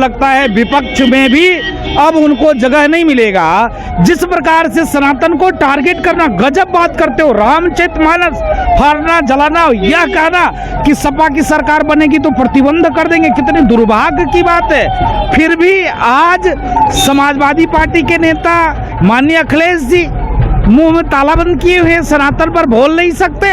लगता है विपक्ष में भी अब उनको जगह नहीं मिलेगा। जिस प्रकार से सनातन को टारगेट करना, गजब बात करते हो, रामचरितमानस फाड़ना जलाना, यह कहना कि सपा की सरकार बनेगी तो प्रतिबंध कर देंगे, कितनी दुर्भाग्य की बात है। फिर भी आज समाजवादी पार्टी के नेता माननीय अखिलेश जी मुंह में ताला बंद किए हुए, सनातन पर बोल नहीं सकते,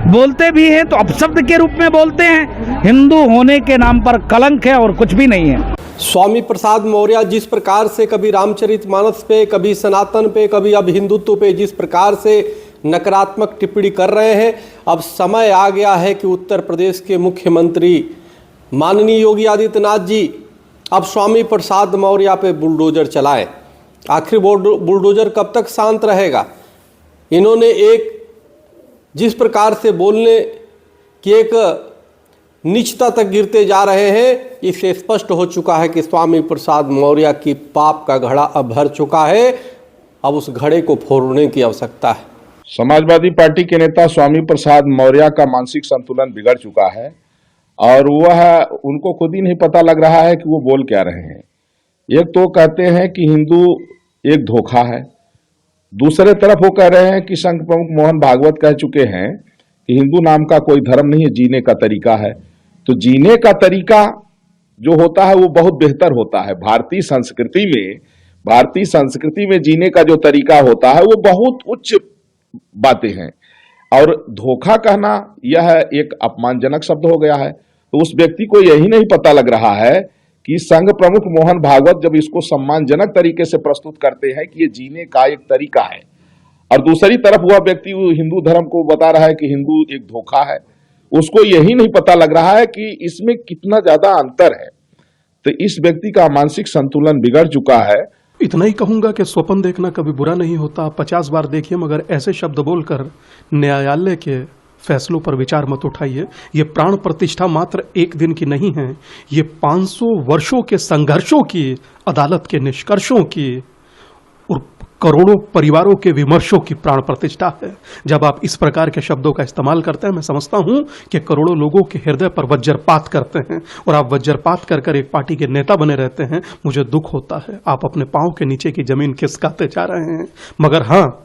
बोलते भी हैं तो अपशब्द के रूप में बोलते हैं। हिंदू होने के नाम पर कलंक है और कुछ भी नहीं है। स्वामी प्रसाद मौर्य जिस प्रकार से कभी रामचरितमानस पे, कभी सनातन पे, कभी अब हिंदुत्व पे जिस प्रकार से नकारात्मक टिप्पणी कर रहे हैं, अब समय आ गया है कि उत्तर प्रदेश के मुख्यमंत्री माननीय योगी आदित्यनाथ जी अब स्वामी प्रसाद मौर्य पे बुलडोजर चलाएं। आखिर बुलडोजर कब तक शांत रहेगा? इन्होंने एक जिस प्रकार से बोलने की एक नीचता तक गिरते जा रहे हैं, इससे स्पष्ट हो चुका है कि स्वामी प्रसाद मौर्य की पाप का घड़ा अब भर चुका है। अब उस घड़े को फोड़ने की आवश्यकता है। समाजवादी पार्टी के नेता स्वामी प्रसाद मौर्य का मानसिक संतुलन बिगड़ चुका है और वह उनको खुद ही नहीं पता लग रहा है कि वो बोल क्या रहे हैं। एक तो कहते हैं कि हिंदू एक धोखा है, दूसरे तरफ वो कह रहे हैं कि संघ प्रमुख मोहन भागवत कह चुके हैं कि हिंदू नाम का कोई धर्म नहीं है, जीने का तरीका है। तो जीने का तरीका जो होता है वो बहुत बेहतर होता है। भारतीय संस्कृति में जीने का जो तरीका होता है वो बहुत उच्च बातें हैं और धोखा कहना यह एक अपमानजनक शब्द हो गया है। तो उस व्यक्ति को यही नहीं पता लग रहा है कि संघ प्रमुख मोहन भागवत जब इसको सम्मानजनक तरीके से प्रस्तुत करते हैं कि ये जीने का एक तरीका है, और दूसरी तरफ वह व्यक्ति हिंदू धर्म को बता रहा है कि हिंदू एक धोखा है, उसको यही नहीं पता लग रहा है कि इसमें कितना ज्यादा अंतर है। तो इस व्यक्ति का मानसिक संतुलन बिगड़ चुका है। इतना ही कहूंगा कि स्वप्न देखना कभी बुरा नहीं होता, 50 बार देखिए मगर ऐसे शब्द बोलकर न्यायालय के फैसलों पर विचार मत उठाइए। ये प्राण प्रतिष्ठा मात्र एक दिन की नहीं है, ये 500 वर्षों के संघर्षों की, अदालत के निष्कर्षों की और करोड़ों परिवारों के विमर्शों की प्राण प्रतिष्ठा है। जब आप इस प्रकार के शब्दों का इस्तेमाल करते हैं, मैं समझता हूं कि करोड़ों लोगों के हृदय पर वज्रपात करते हैं और आप वज्रपात कर एक पार्टी के नेता बने रहते हैं। मुझे दुख होता है, आप अपने पांव के नीचे की जमीन खिसकाते जा रहे हैं, मगर हाँ,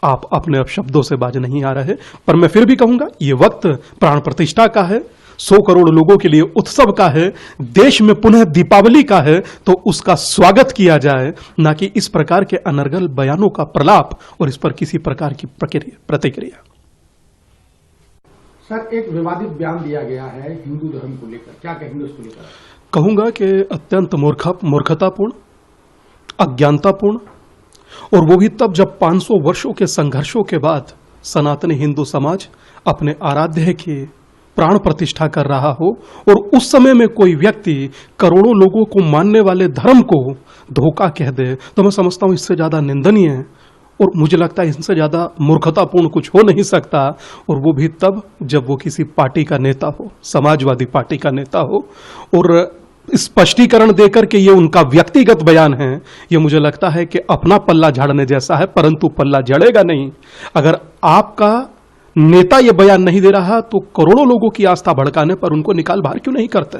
आप अपने अब शब्दों से बाज नहीं आ रहे। पर मैं फिर भी कहूंगा, ये वक्त प्राण प्रतिष्ठा का है, 100 करोड़ लोगों के लिए उत्सव का है, देश में पुनः दीपावली का है, तो उसका स्वागत किया जाए, ना कि इस प्रकार के अनर्गल बयानों का प्रलाप और इस पर किसी प्रकार की प्रतिक्रिया। सर, एक विवादित बयान दिया गया है हिंदू धर्म को लेकर, क्या कहेंगे उसको लेकर? कहूंगा कि अत्यंत मूर्खतापूर्ण, अज्ञानतापूर्ण, और वो भी तब जब 500 वर्षों के संघर्षों के बाद सनातनी हिंदू समाज अपने आराध्य की प्राण प्रतिष्ठा कर रहा हो और उस समय में कोई व्यक्ति करोड़ों लोगों को मानने वाले धर्म को धोखा कह दे, तो मैं समझता हूं इससे ज्यादा निंदनीय है और मुझे लगता है इससे ज्यादा मूर्खतापूर्ण कुछ हो नहीं सकता। और वो भी तब जब वो किसी पार्टी का नेता हो, समाजवादी पार्टी का नेता हो, और स्पष्टीकरण देकर के ये उनका व्यक्तिगत बयान है, ये मुझे लगता है कि अपना पल्ला झाड़ने जैसा है, परंतु पल्ला जड़ेगा नहीं। अगर आपका नेता ये बयान नहीं दे रहा तो करोड़ों लोगों की आस्था भड़काने पर उनको निकाल बाहर क्यों नहीं करते?